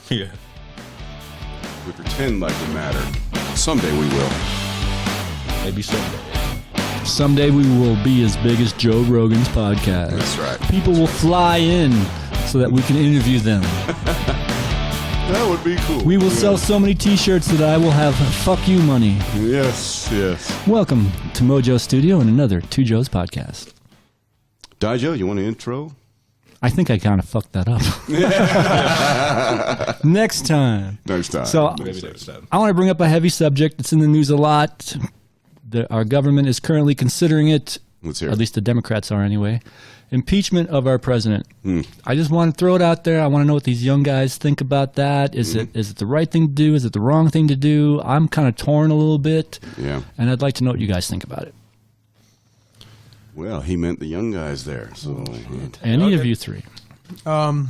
Yeah. We pretend like it mattered. Someday we will. Maybe someday. Someday we will be as big as Joe Rogan's podcast. That's right. People will fly in so that we can interview them. That would be cool. We will sell so many t-shirts that I will have fuck you money. Yes. Welcome to Mojo Studio and another Two Joes podcast. Daijo, you want an intro? I think I kind of fucked that up. Next time. So Maybe next time. I want to bring up a heavy subject. It's in the news a lot. Our government is currently considering it. Let's hear it. At least the Democrats are anyway. Impeachment of our president. I just want to throw it out there. I want to know what these young guys think about that. Is it the right thing to do? Is it the wrong thing to do? I'm kind of torn a little bit. Yeah. And I'd like to know what you guys think about it. Well, he meant the young guys there. So Any of you three. I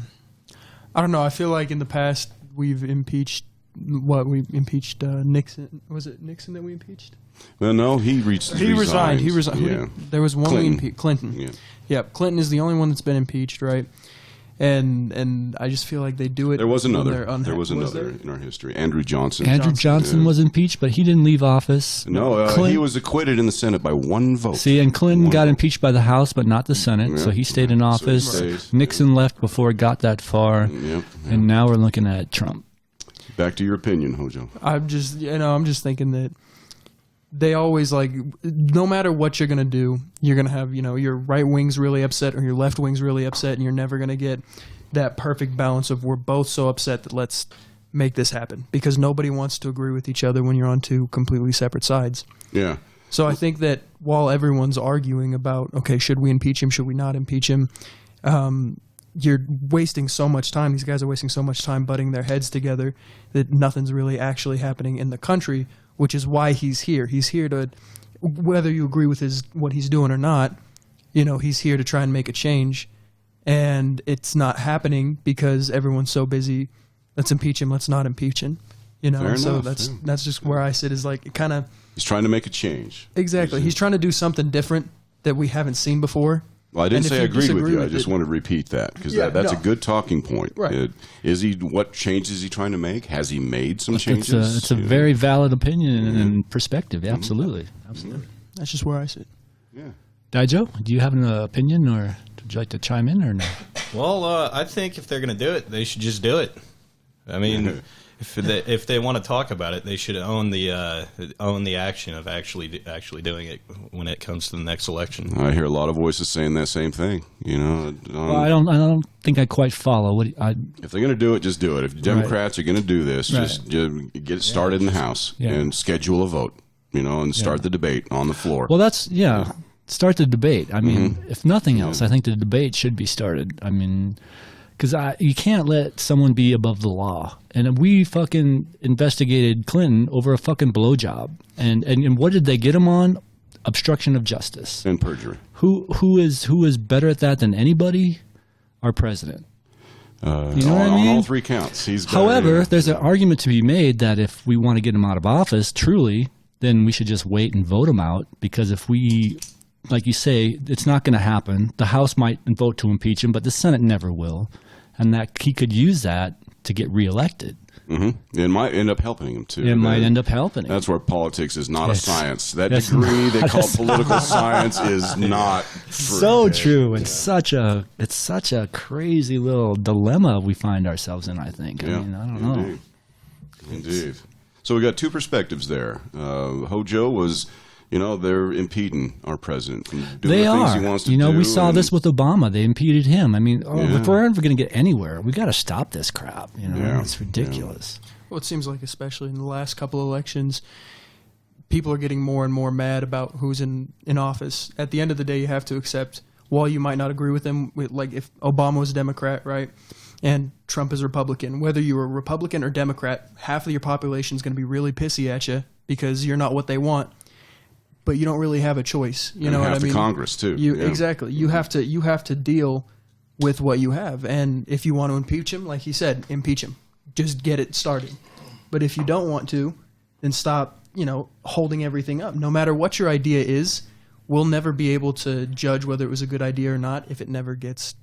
don't know. I feel like in the past we've impeached Nixon. Was it Nixon that we impeached? Well, no, he resigned. He resigned. Yeah. There was one Clinton. we impeached. Clinton. Yeah. Yep. Clinton is the only one that's been impeached, right? And I just feel like they do it. There was another. when they're There was another in our history. Andrew Johnson. Andrew Johnson was impeached, but he didn't leave office. No, he was acquitted in the Senate by one vote. See, and Clinton got impeached by the House, but not the Senate, so he stayed in office. stays. Nixon left before it got that far, Yep. and now we're looking at Trump. Back to your opinion, Hojo. I'm just thinking that they always no matter what you're going to do, you're going to have, your right wing's really upset or your left wing's really upset, and you're never going to get that perfect balance of we're both so upset that let's make this happen, because nobody wants to agree with each other when you're on two completely separate sides. Yeah. So I think that while everyone's arguing about, okay, should we impeach him, should we not impeach him, you're wasting so much time. These guys are wasting so much time butting their heads together that nothing's really actually happening in the country, which is why he's here. He's here to, whether you agree with what he's doing or not, he's here to try and make a change. And it's not happening because everyone's so busy. Let's impeach him. Let's not impeach him. Fair So enough, that's just where I sit, is like kind of. He's trying to make a change. Exactly. He's trying to do something different that we haven't seen before. Well, I didn't say I agreed with you. I just it, want to repeat that because Yeah, that's no. a good talking point. Right. What changes is he trying to make? Has he made some changes? It's a very valid opinion and perspective. Yeah, absolutely. That's just where I sit. Yeah. Daijo, do you have an opinion, or would you like to chime in or no? Well, I think if they're going to do it, they should just do it. I mean, if they want to talk about it, they should own the action of actually doing it when it comes to the next election. I hear a lot of voices saying that same thing. Well, I don't think I quite follow. If they're going to do it, just do it. If the Democrats are going to do this, just get it started in the House and schedule a vote. And start the debate on the floor. Well, start the debate. I mean, if nothing else, I think the debate should be started. I mean, because you can't let someone be above the law. And we fucking investigated Clinton over a fucking blowjob. And what did they get him on? Obstruction of justice and perjury. Who is better at that than anybody? Our president. You know what I mean? On all three counts, he's better. However, there's an argument to be made that if we want to get him out of office, truly, then we should just wait and vote him out, because if we, like you say, it's not going to happen. The House might vote to impeach him, but the Senate never will, and that he could use that to get reelected. It might end up helping him too. It might end up helping him. That's where politics is not a science. That degree they call political science is not true. So true. It's such a crazy little dilemma we find ourselves in, I think. Yeah, I mean, I don't know. Indeed. So we got two perspectives there. Hojo was, they're impeding our president from doing the things he wants to do. We saw this with Obama. They impeded him. I mean, if we're ever going to get anywhere, we got to stop this crap. It's ridiculous. Well, it seems like, especially in the last couple of elections, people are getting more and more mad about who's in office. At the end of the day, you have to accept, while you might not agree with them, like if Obama was a Democrat, right, and Trump is a Republican, whether you're a Republican or Democrat, half of your population is going to be really pissy at you because you're not what they want. But you don't really have a choice. You know what I mean? Half the Congress too. Exactly. You have to deal with what you have, and if you want to impeach him, like he said, impeach him. Just get it started. But if you don't want to, then stop. Holding everything up. No matter what your idea is, we'll never be able to judge whether it was a good idea or not if it never gets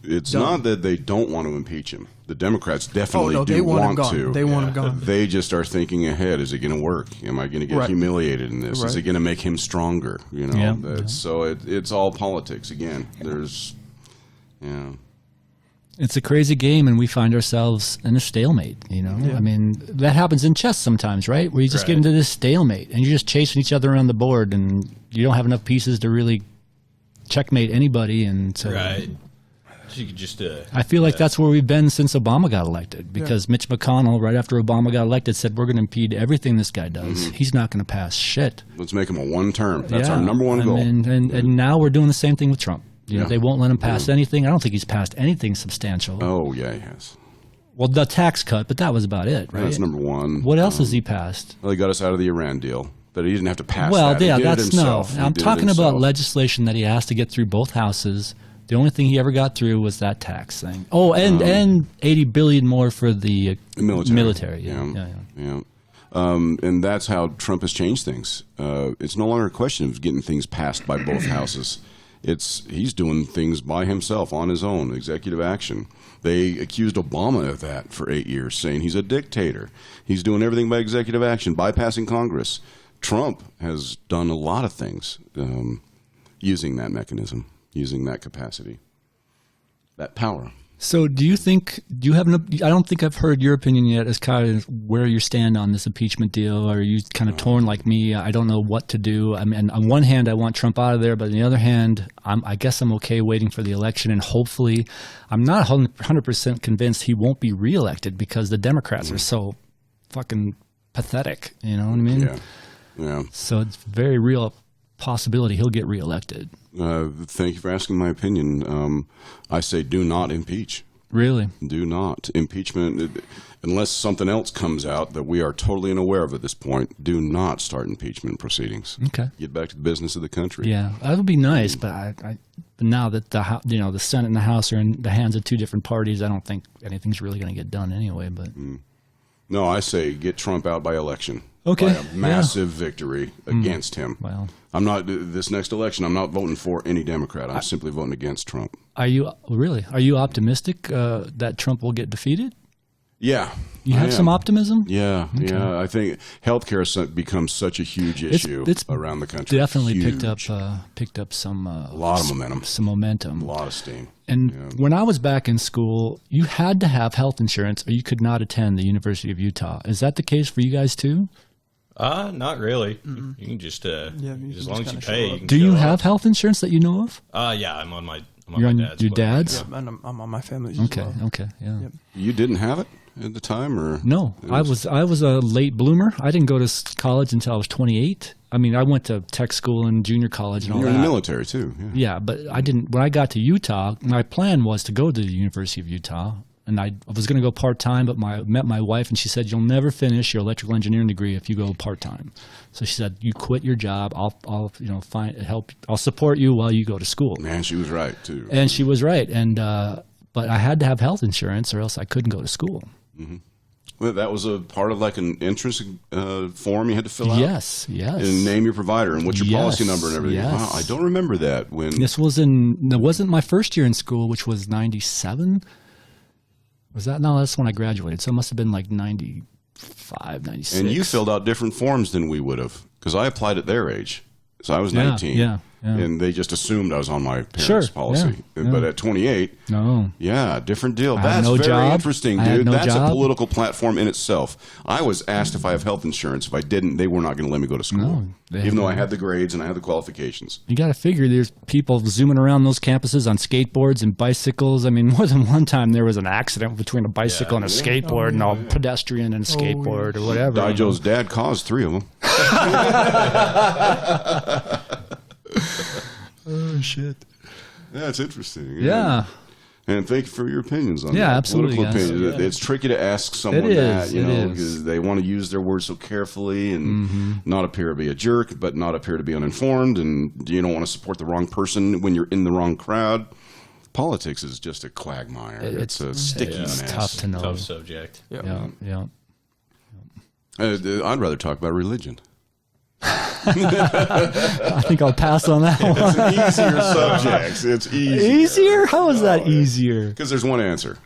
It's Done. not that they don't want to impeach him. The Democrats definitely they do want him want gone. to. They want him gone. They just are thinking ahead. Is it going to work? Am I going to get Right. humiliated in this? Is Right. it going to make him stronger? You know, Yeah. So it's all politics again. There's, yeah. It's a crazy game, and we find ourselves in a stalemate. You know, I mean, that happens in chess sometimes, right? Where you just get into this stalemate, and you're just chasing each other around the board, and you don't have enough pieces to really checkmate anybody. And so, Right. So you could just. I feel like that's where we've been since Obama got elected, because Mitch McConnell, right after Obama got elected, said we're going to impede everything this guy does. He's not going to pass shit. Let's make him a one term. That's our number one goal. And now we're doing the same thing with Trump. You know, they won't let him pass anything. I don't think he's passed anything substantial. Oh yeah, he has. Well, the tax cut, but that was about it, right? That's number one. What else has he passed? Well, he got us out of the Iran deal. That he didn't have to pass. Well, that. He yeah, did it that's no. himself. He I'm did it talking about himself. legislation that he has to get through both houses. The only thing he ever got through was that tax thing. Oh, and $80 billion more for the military. Yeah. And that's how Trump has changed things. It's no longer a question of getting things passed by both houses. He's doing things by himself on his own, executive action. They accused Obama of that for 8 years, saying he's a dictator. He's doing everything by executive action, bypassing Congress. Trump has done a lot of things using that mechanism, using that capacity, that power. So do you have I don't think I've heard your opinion yet as kind of where you stand on this impeachment deal. Are you kind of torn like me? I don't know what to do. I mean, on one hand, I want Trump out of there, but on the other hand, I guess I'm okay waiting for the election, and hopefully I'm not 100% convinced he won't be reelected because the Democrats are so fucking pathetic. You know what I mean? Yeah. So it's very real possibility he'll get reelected. Thank you for asking my opinion. I say do not impeach. Really? Do not. Impeachment, unless something else comes out that we are totally unaware of at this point, do not start impeachment proceedings. Okay. Get back to the business of the country. Yeah, that would be nice, but but now that the Senate and the House are in the hands of two different parties, I don't think anything's really going to get done anyway. But No, I say get Trump out by election. Okay. By a massive victory against him. Well, I'm not, this next election, I'm not voting for any Democrat. I'm simply voting against Trump. are you optimistic that Trump will get defeated? Yeah. You have some optimism? Yeah, yeah. I think healthcare has become such a huge issue around the country. Definitely Huge. picked up some a lot of momentum. Some momentum. A lot of steam. And when I was back in school, you had to have health insurance or you could not attend the University of Utah. Is that the case for you guys too? Not really. You can just as long as you pay. You can Do you show have up. health insurance that you know of? Yeah, I'm on my. You're on dad's your book. dad's? Yeah. And I'm on my family's as Okay, well. okay, yeah. Yep. You didn't have it at the time, or No, I was a late bloomer. I didn't go to college until I was 28. I mean, I went to tech school and junior college and all You're that. in the military too. Yeah. Yeah, but I didn't. When I got to Utah, my plan was to go to the University of Utah, and I was going to go part time. But met my wife, and she said, "You'll never finish your electrical engineering degree if you go part time." So she said, "You quit your job. I'll help. I'll support you while you go to school." Man, she was right too. And she was right. And but I had to have health insurance, or else I couldn't go to school. Well, that was a part of like an entrance form you had to fill out. Yes, yes. And name your provider and what's your policy number and everything. Yes. Wow, I don't remember that when. This wasn't my first year in school, which was 97. Was that? No, that's when I graduated. So it must have been like 95, 96. And you filled out different forms than we would have, because I applied at their age. So I was 19. Yeah. And they just assumed I was on my parents' Sure, policy. yeah. But at 28, No. yeah, different deal. I had That's no very job. interesting, I had dude. no That's job. a political platform in itself. I was asked if I have health insurance. If I didn't, they were not going to let me go to school. No, they even though I haven't. had the grades and I had the qualifications. You got to figure there's people zooming around those campuses on skateboards and bicycles. I mean, more than one time there was an accident between a bicycle and a skateboard, and a pedestrian and a skateboard or whatever. Dijo's dad caused 3 of them. Oh shit! Yeah, it's interesting. Yeah. And thank you for your opinions on Yeah, that. absolutely, Political guys. opinions. It's tricky to ask someone It is, that, you it know, is. because they want to use their words so carefully and not appear to be a jerk, but not appear to be uninformed, and you don't want to support the wrong person when you're in the wrong crowd. Politics is just a quagmire. It's a sticky mess. It's tough to know. Tough subject. Yeah. I'd rather talk about religion. I think I'll pass on that one. It's an easier subject. It's easier. Easier? How is that easier? Because there's one answer.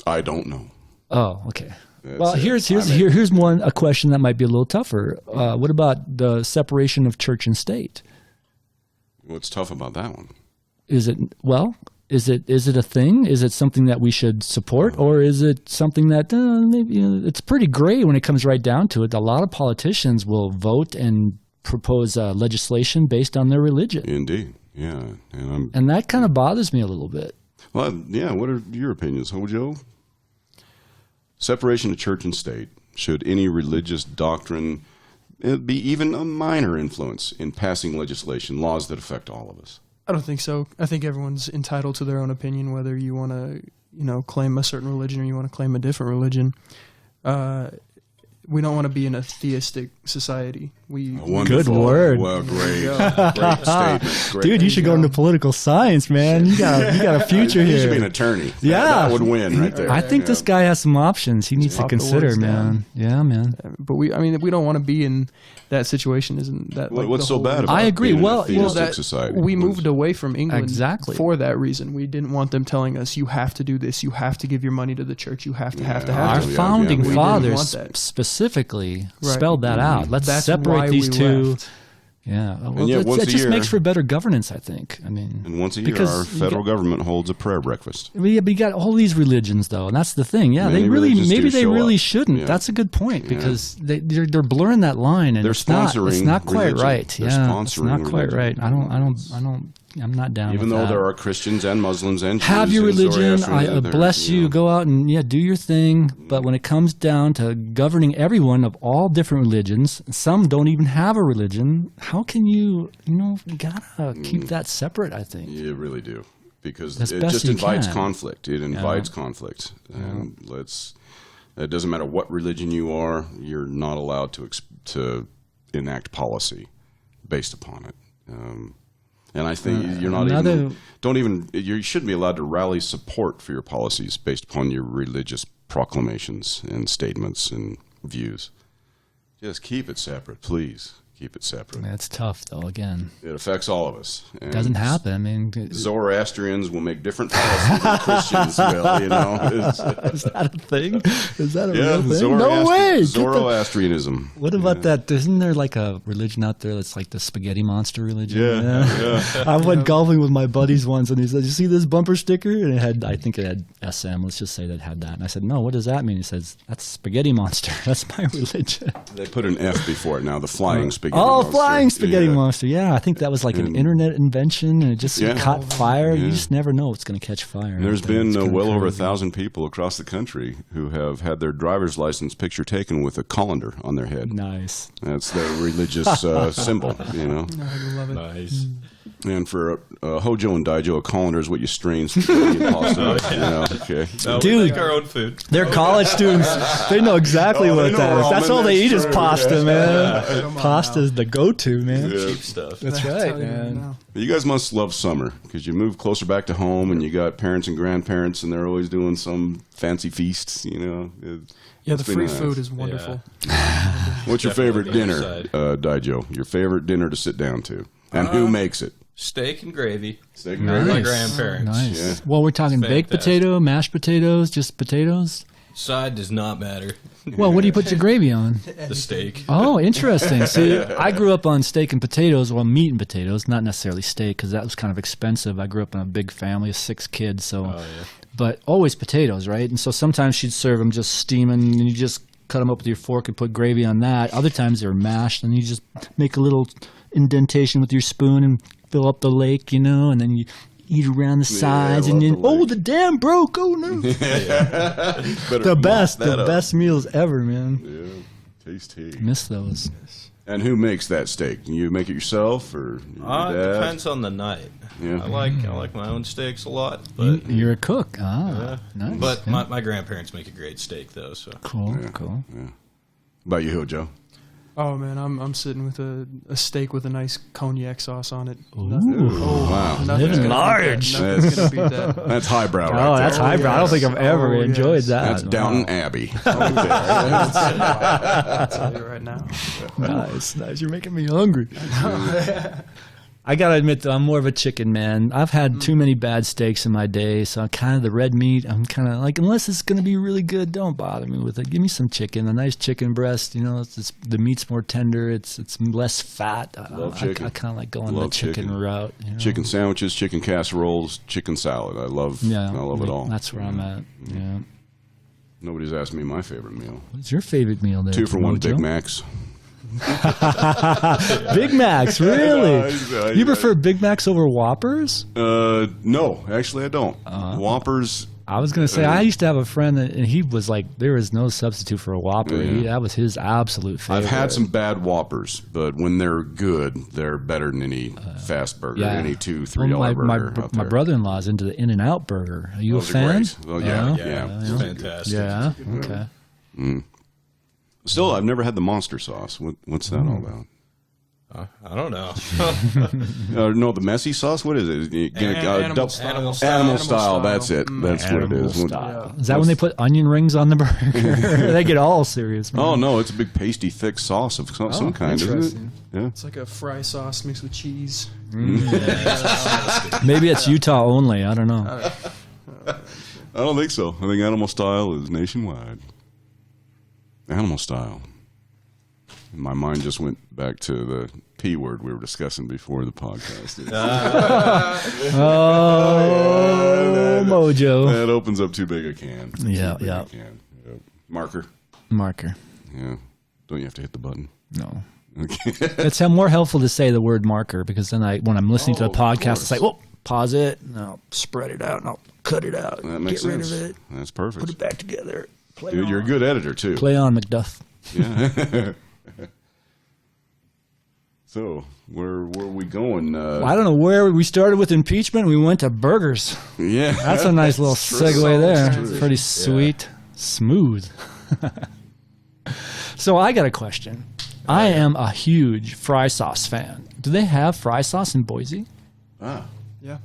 I don't know. Oh, okay. That's Well, it. here's a question that might be a little tougher. What about the separation of church and state? What's tough about that one? Is it a thing? Is it something that we should support, or is it something that maybe it's pretty gray when it comes right down to it? A lot of politicians will vote and propose legislation based on their religion. Indeed, yeah, And that kind of bothers me a little bit. Well, yeah. What are your opinions, Hojo? Separation of church and state. Should any religious doctrine be even a minor influence in passing legislation, laws that affect all of us? I don't think so. I think everyone's entitled to their own opinion, whether you want to, claim a certain religion or you want to claim a different religion. We don't want to be in a theistic society. Good word. Well, great statement. Great. Dude, you should go into political science, man. You got a future You here. should be an attorney. Yeah. That would win right there. I think this guy has some options he needs to Pop the consider, words man. down. Yeah, man. But we don't want to be in that situation. Isn't that like What's the so whole- bad about I agree. being in a Well, theistic that society? we moved away from England Exactly. for that reason. We didn't want them telling us, you have to do this, you have to give your money to the church, you have to have to Our have Yeah, to. founding we didn't want fathers that. specifically Right. spelled that out. Let's That's separate why these we two. left. Yeah. Well, yet once it a just year- makes for better governance, I think. I mean, And once a year, because our federal government holds a prayer breakfast. but you got all these religions, though, and that's the thing. Yeah, Many they really religions maybe do they show really up. shouldn't. Yeah. That's a good point because they're blurring that line, and They're it's not sponsoring quite religion. right. They're Yeah, it's not sponsoring quite religion. right. I'm not down. Even with though that. there are Christians and Muslims and Jews Have your and religion. Zoroastrians I out there, bless you. know. Go out and do your thing. But when it comes down to governing everyone of all different religions, some don't even have a religion. How can you gotta keep that separate? I think. You really do, because As it best just you invites can. conflict. It invites conflict. And it doesn't matter what religion you are, you're not allowed to enact policy based upon it. And I think you're not you shouldn't be allowed to rally support for your policies based upon your religious proclamations and statements and views. Just keep it separate, please. Keep it separate. That's tough, though. Again, It affects all of us. And doesn't happen. I mean, Zoroastrians will make different policies than Christians will, is that a thing? Is that a Yeah, real thing? No way. Zoroastrianism. What about that? Isn't there like a religion out there that's like the spaghetti monster religion? Yeah. I went golfing with my buddies once, and he said, "You see this bumper sticker?" And I think it had SM. Let's just say that it had that. And I said, "No, what does that mean?" He says, "That's spaghetti monster. That's my religion." They put an F before it now, the flying spaghetti Oh, monster. flying spaghetti Yeah. monster. Yeah, I think that was like an internet invention, and it just Yeah. caught fire. You Yeah. just never know what's going to catch fire. And there's out there. been It's kinda well over crazy. 1,000 people across the country who have had their driver's license picture taken with a colander on their head. Nice. That's their religious symbol, I love it. Nice. And for Hojo and Daijo, a colander is what you strain spaghetti and pasta. Okay. No, Dude. we make our own food. They're college students. They know exactly Oh, they what know that is. ramen, That's all they eat that's is true. pasta, man. Come on Pasta's the go-to, man. Yeah. Cheap stuff. That's I'll right, tell you man. now. You guys must love summer because you move closer back to home and you got parents and grandparents and they're always doing some fancy feasts, Yeah, the Must be free nice. food is wonderful. What's your favorite Definitely the dinner, other Daijo? Your favorite dinner to sit down to? And who makes it? Steak and gravy. Steak and Nice. gravy? My grandparents. Nice. Yeah. Well, we're talking baked Fantastic. potato, mashed potatoes, just potatoes. Side does not matter. Well, what do you put your gravy on? The steak. Oh, interesting. See, I grew up on steak and potatoes, well, meat and potatoes, not necessarily steak because that was kind of expensive. I grew up in a big family of 6 kids, so, Oh, yeah. but always potatoes, right? And so sometimes she'd serve them just steaming, and you just cut them up with your fork and put gravy on that. Other times they were mashed, and you just make a little indentation with your spoon and fill up the lake, and then you eat around the sides, I and love then, the lake. the dam broke. Oh no! Better the mop best that up. meals ever, man. Yeah, tasty. Miss those. And who makes that steak? You make it yourself or your It dad? depends on the night. Yeah. I like my own steaks a lot, but You're a cook. Ah, nice. but Yeah. my grandparents make a great steak though. So Cool, cool. About you, Hojo? Oh man, I'm sitting with a steak with a nice cognac sauce on it. Wow. Living large. Nothing's gonna beat that. That's highbrow right Oh, that's there. highbrow. I don't think I've ever Oh, enjoyed yes. that. That's Downton Abbey. I'll tell you right now. Nice. You're making me hungry. I gotta admit, though, I'm more of a chicken man. I've had too many bad steaks in my day, so I'm kind of the red meat. I'm kind of like, unless it's gonna be really good, don't bother me with it. Give me some chicken, a nice chicken breast. You know, the meat's more tender. It's less fat. Love chicken. I kind of like going Love the chicken route. You know? Chicken sandwiches, chicken casseroles, chicken salad. I love it all. That's where I'm at. Yeah. Nobody's asked me my favorite meal. What's your favorite meal there? 2 for $1 Mojo? Big Macs. Big Macs, really? I- You prefer Big Macs over Whoppers? No, actually I don't. Whoppers. I was going to say, I used to have a friend, and he was like, there is no substitute for a Whopper. That was his absolute favorite. I've had some bad Whoppers, but when they're good, they're better than any fast burger, any $2-3 burger out my there. brother-in-law's into the In-N-Out burger. Are you Those a are fan? great. Well, yeah. It's fantastic. Yeah. Okay. Still, I've never had the monster sauce. What's that all about? I don't know. No, the messy sauce. What is it? Animal style. Animal style. Animal style. That's it. That's what it is. Style. Is that when they put onion rings on the burger? They get all serious. Man. Oh no, it's a big pasty, thick sauce of some kind, isn't it? interesting. Yeah. It's like a fry sauce mixed with cheese. Maybe it's Utah only. I don't know. I don't think so. I think animal style is nationwide. Animal style. My mind just went back to the P word we were discussing before the podcast. Mojo. That opens up too big a can. Yeah, Too big yeah. a can. Yep. Marker. Marker. Yeah. Don't you have to hit the button? No. Okay. It's more helpful to say the word marker because then when I'm listening to the of podcast, course. it's like, well, pause it, and I'll spread it out, and I'll cut it out, That makes get rid sense. of it, That's perfect. put it back together. Play Dude, on. you're a good editor too. Play on, Macduff. Yeah. So where are we going? Well, I don't know where we started with impeachment. We went to burgers. Yeah, That's a nice little segue there. True. Pretty sweet, smooth. So I got a question. I am a huge fry sauce fan. Do they have fry sauce in Boise? Ah, Yeah.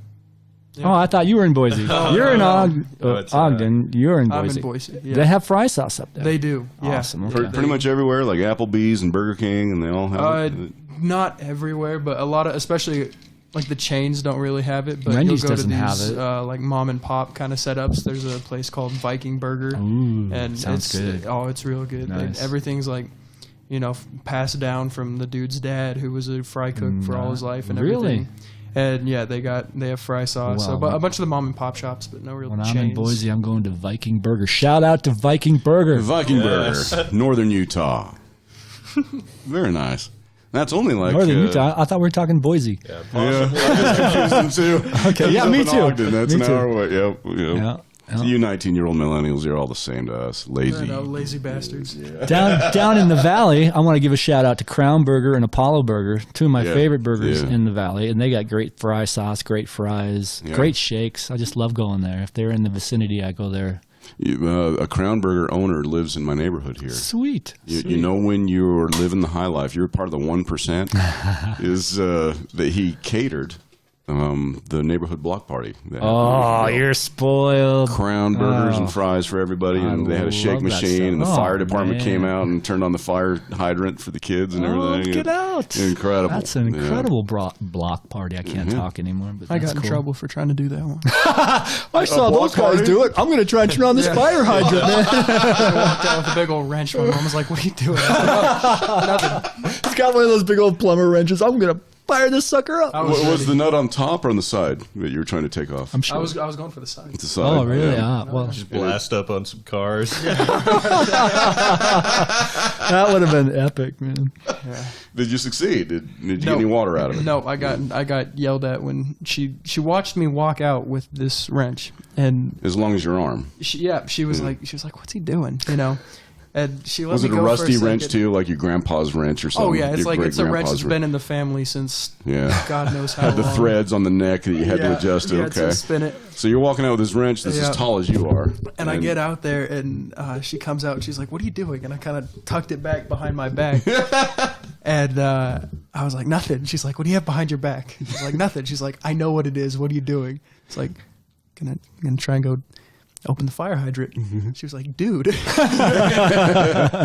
Oh, I thought you were in Boise. You're in Ogden. You're in I'm Boise. in Boise. Yeah. They have fry sauce up there. They do. Yeah. Awesome. Okay. pretty much everywhere, like Applebee's and Burger King, and they all have it. Not everywhere, but a lot of, especially like the chains don't really have it. But Wendy's you'll go doesn't to have these it. Like mom and pop kind of setups. There's a place called Viking Burger, Ooh, and sounds it's good. oh, it's real good. And Nice. everything's like, passed down from the dude's dad, who was a fry cook for all his life and Really? everything. And yeah, they have fry sauce. Well, so, but a bunch of the mom and pop shops, but no real When chains. I'm in Boise, I'm going to Viking Burger. Shout out to Viking Burger. Viking Yes. Burger, Northern Utah. Very nice. That's only like Northern Utah. I thought we were talking Boise. Yeah, Yeah, possibly. I confused them too. Okay, yeah, He's me up in too. Ogden. That's Me an too. hour away. Yep. Yeah. So you 19-year-old millennials, you're all the same to us. Lazy. No, lazy bastards. Down in the valley, I want to give a shout out to Crown Burger and Apollo Burger, two of my Yeah, favorite burgers yeah. in the valley, and they got great fry sauce, great fries, Yeah. great shakes. I just love going there. If they're in the vicinity, I go there. A Crown Burger owner lives in my neighborhood here. Sweet. You know when you're living the high life, you're part of the 1%, is that he catered the neighborhood block party. that happened Oh, years ago. you're spoiled. Crown burgers Oh. and fries for everybody, and they had a shake love that machine, stuff. and the Oh, fire department man. came out and turned on the fire hydrant for the kids and Oh, everything. get out. Incredible. That's an Yeah. incredible block party. I can't talk anymore. But I that's got in cool. trouble for trying to do that one. I saw block those guys party? do it. I'm going to try and turn on this fire hydrant, man. I walked out with a big old wrench. My mom was like, "What are you doing?" It's got one of those big old plumber wrenches. I'm going to fire this sucker up. Was the nut on top or on the side that you were trying to take off? I'm sure. I was going for the side. The side. Oh, really? Yeah. Ah, well, Blast up on some cars. that would have been epic, man. Did you succeed? Did you get No. any water out of it? No, I got yelled at when she watched me walk out with this wrench, and As long as your arm. she was like, "What's he doing?" And she let Was me it a go rusty for a wrench second. too, like your grandpa's wrench or something? Oh yeah, it's Your like it's a wrench great-grandpa's that's been in the family since God knows how Had long. the threads on the neck that you had to adjust it. You had to Okay. spin it. So you're walking out with this wrench that's Yeah. as tall as you are. And I get out there, and she comes out, and she's like, "What are you doing?" And I kind of tucked it back behind my back. And I was like, "Nothing." She's like, "What do you have behind your back?" She's like, "Nothing." She's like, "I know what it is. What are you doing?" It's like, gonna try and go open the fire hydrant. She was like, "Dude,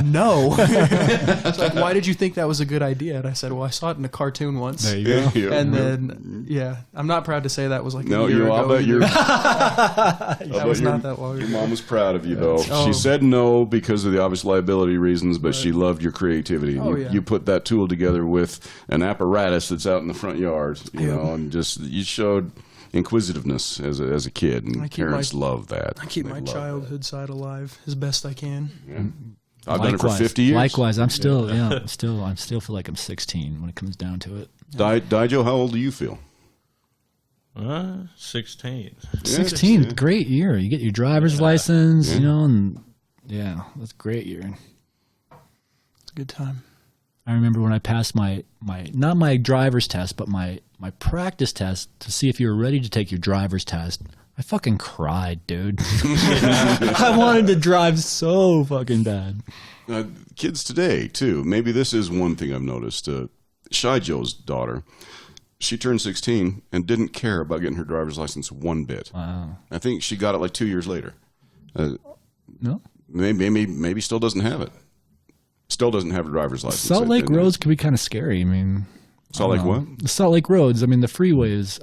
no." It's like, "Why did you think that was a good idea?" And I said, "Well, I saw it in a cartoon once." There you go. Yeah. And then, I'm not proud to say that was like No, a year ago. I bet you're. that was not that long Your ago. mom was proud of you, though. Oh. She said no because of the obvious liability reasons, but she loved your creativity. Oh, you, yeah. you put that tool together with an apparatus that's out in the front yard, and just you showed inquisitiveness as a kid, and I keep parents love that. I keep They my love childhood side alive as best I can. that. Yeah. I've done it for 50 years. Likewise, I'm still, I still feel like I'm 16 when it comes down to it. Dijo, how old do you feel? 16. 16, Yeah. great year. You get your driver's license, and that's a great year. It's a good time. I remember when I passed my not my driver's test, but my practice test to see if you were ready to take your driver's test. I fucking cried, dude. I wanted to drive so fucking bad. Kids today, too. Maybe this is one thing I've noticed. Shy Joe's daughter, she turned 16 and didn't care about getting her driver's license one bit. Wow. I think she got it like 2 years later. No? Maybe still doesn't have it. Still doesn't have a driver's license. Salt Lake roads can be kind of scary. I mean, Salt Lake what? the Salt Lake roads. I mean, the freeways.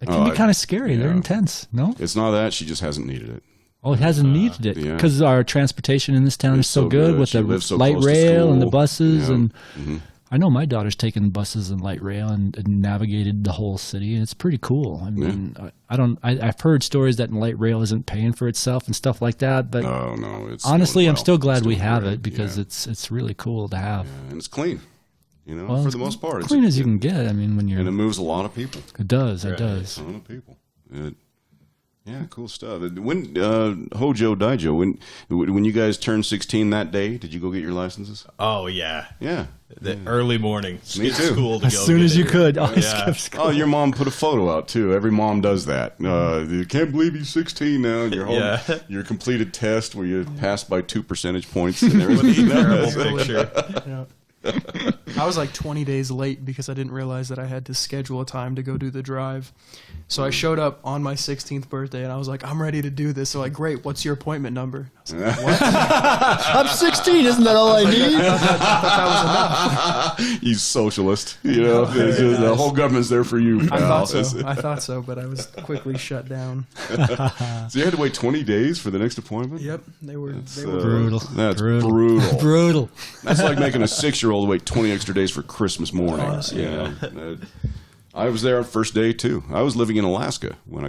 It can be kind of scary. They're yeah. intense. No? It's not that. She just hasn't needed it. Oh, it hasn't needed it yeah. because our transportation in this town is so good with She the lives so light close to rail and the school. buses. Yeah. And I know my daughter's taken buses and light rail and navigated the whole city, and it's pretty cool. I mean, I've heard stories that light rail isn't paying for itself and stuff like that, but No. It's honestly, doing I'm well. still glad It's we doing have great. it because Yeah. it's really cool to have. And it's clean. Well, for it's the most part. It's clean as you can get. I mean, when you're And it moves a lot of people. it does. Right. A ton of people. Yeah, cool stuff. When Hojo Daijo, when you guys turned 16 that day, did you go get your licenses? Oh, yeah. Yeah. The early morning. Me Skip too. school to As go soon get as you it. could. Oh, Yeah. Oh, your mom put a photo out too. Every mom does that. You can't believe he's 16 now. And your whole your completed test where you passed by 2 percentage points and everything. Terrible Really. picture. Yeah. I was like 20 days late because I didn't realize that I had to schedule a time to go do the drive. So I showed up on my 16th birthday and I was like, I'm ready to do this. So like, great, what's your appointment number? I was like, what? I'm 16. Isn't that all I need? I thought that was enough. He's socialist. The whole government's there for you, I pal. thought so, but I was quickly shut down. So you had to wait 20 days for the next appointment? Yep, they were Brutal. That's Brutal. brutal. Brutal. That's like making a 6-year-old wait 20 extra days for Christmas morning. Honestly. I was there on first day too. I was living in Alaska when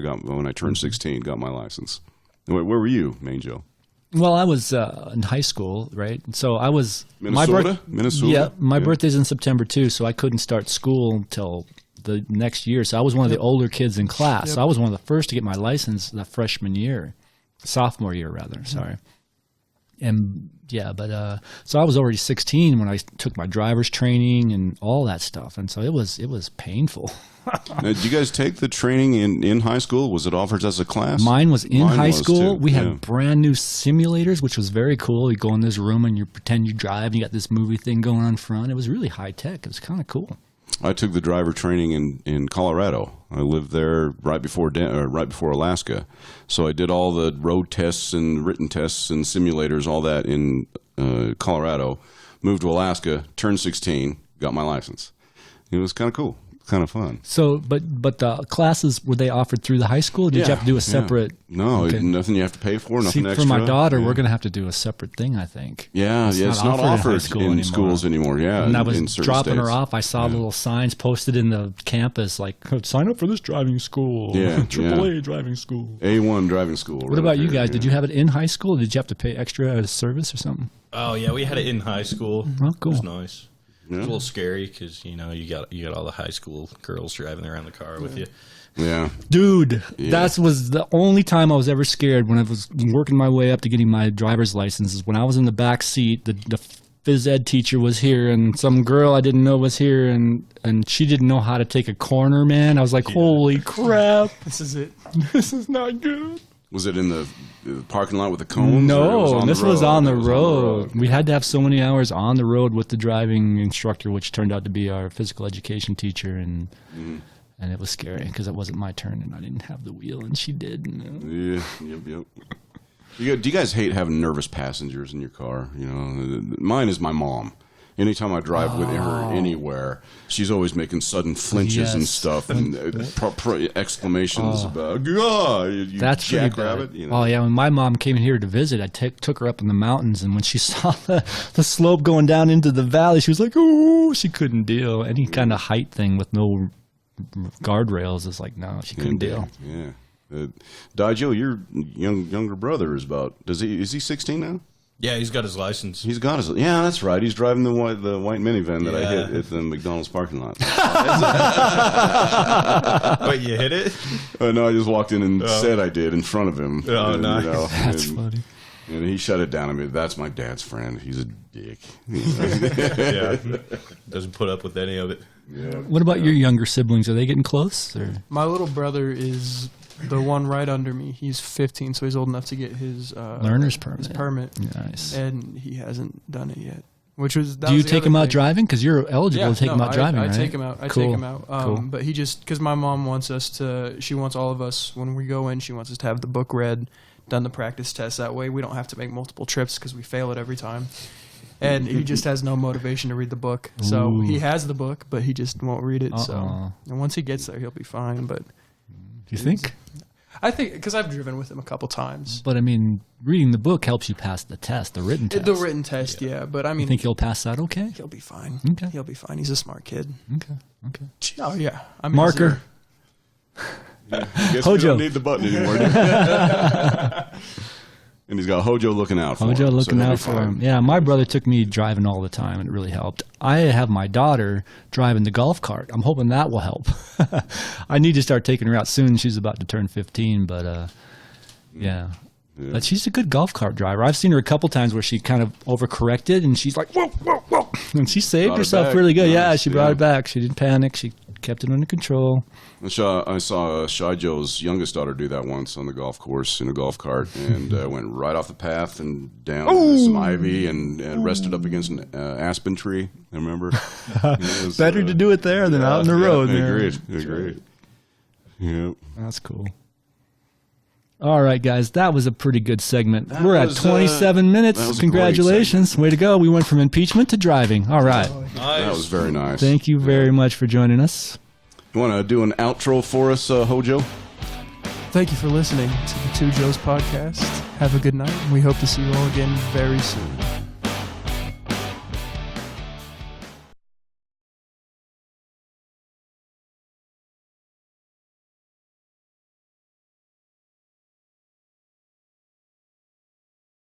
I turned 16, got my license. Where were you, Main Joe? Well, I was in high school, right? So I was Minnesota? Minnesota? Yeah, my birthday's in September too, so I couldn't start school until the next year. So I was one of the older kids in class. So I was one of the first to get my license that freshman year, sophomore year rather. Sorry. And so I was already 16 when I took my driver's training and all that stuff, and so it was painful. Did you guys take the training in high school? Was it offered as a class? Mine was in Mine high was, school. too. We Yeah. had brand new simulators, which was very cool. You go in this room and you pretend you drive, and you got this movie thing going on front. It was really high tech. It was kind of cool. I took the driver training in Colorado. I lived there right before Alaska, so I did all the road tests and written tests and simulators, all that in Colorado. Moved to Alaska, turned 16, got my license. It was kind of cool, kind of fun. So, but the classes, were they offered through the high school? Or did you have to do a separate? No, Okay. nothing you have to pay for, nothing See, extra. for my daughter, Yeah. we're going to have to do a separate thing, I think. Yeah, it's not high offered school in anymore. schools anymore. Yeah, And I in was certain dropping her states. off. I saw little signs posted in the campus like, sign up for this driving school. Yeah, AAA driving school. A1 driving school. What about you guys? Did you have it in high school? Or did you have to pay extra as service or something? Oh, yeah, we had it in high school. Oh, cool. It was nice. It's a little scary because you got all the high school girls driving around the car with you. Yeah. Dude, that was the only time I was ever scared when I was working my way up to getting my driver's license. Is when I was in the back seat, the phys ed teacher was here, and some girl I didn't know was here, and she didn't know how to take a corner, man. I was like, holy crap. This is it. This is not good. Was it in the parking lot with the cones? No, this was on the road. We had to have so many hours on the road with the driving instructor, which turned out to be our physical education teacher, and it was scary because it wasn't my turn, and I didn't have the wheel, and she did. Yeah, yep. Do you guys hate having nervous passengers in your car? You know, mine is my mom. Anytime I drive with her anywhere, she's always making sudden flinches and stuff, and exclamations about "God, you that's jackrabbit!" You know? Oh yeah, when my mom came in here to visit, I took her up in the mountains, and when she saw the slope going down into the valley, she was like, "Ooh!" She couldn't deal any kind of height thing with no guardrails. It's like, no, she couldn't deal. Yeah. Daijo, your younger brother is about. Is he 16 now? Yeah, he's got his license. He's got his. Yeah, that's right. He's driving the white minivan that I hit at the McDonald's parking lot. Wait, you hit it? No, I just walked in and said I did in front of him. Oh, nice. That's funny. And he shut it down. I mean, that's my dad's friend. He's a dick. Yeah, doesn't put up with any of it. Yeah. What about your younger siblings? Are they getting close? Or? My little brother is the one right under me. He's 15, so he's old enough to get his learner's permit. His permit. Nice. And he hasn't done it yet. Which was. Do you take him out driving? Because you're eligible to take him out driving, right? I take him out. I take him out. Cool. But he just, because my mom wants us to. She wants all of us when we go in. She wants us to have the book read, done the practice test. That way we don't have to make multiple trips because we fail it every time. And he just has no motivation to read the book. So he has the book, but he just won't read it. So and once he gets there, he'll be fine. But do you think? I think because I've driven with him a couple times. But I mean, reading the book helps you pass the test, the written test. The written test, yeah. But I mean, you think he'll pass that? Okay, he'll be fine. Okay, he'll be fine. He's a smart kid. Okay. Oh yeah. I mean, Marker. Yeah, I guess we don't need the button anymore. And he's got Hojo looking out for him. Hojo looking out for him. Yeah, my brother took me driving all the time, and it really helped. I have my daughter driving the golf cart. I'm hoping that will help. I need to start taking her out soon. She's about to turn 15, but yeah. But she's a good golf cart driver. I've seen her a couple times where she kind of overcorrected, and she's like, whoa, whoa, whoa. And she saved herself really good. Nice. Yeah, she brought it back. She didn't panic. She kept it under control. I saw Shy Joe's youngest daughter do that once on the golf course in a golf cart, and went right off the path and down some ivy and rested up against an aspen tree. I remember. Was, better to do it there than out on the road. Agreed. Yep. That's cool. All right, guys, that was a pretty good segment. We're at 27 minutes. Congratulations. Way to go. We went from impeachment to driving. All right. Nice. That was very nice. Thank you very much for joining us. You want to do an outro for us, Hojo? Thank you for listening to the Two Joes podcast. Have a good night. We hope to see you all again very soon.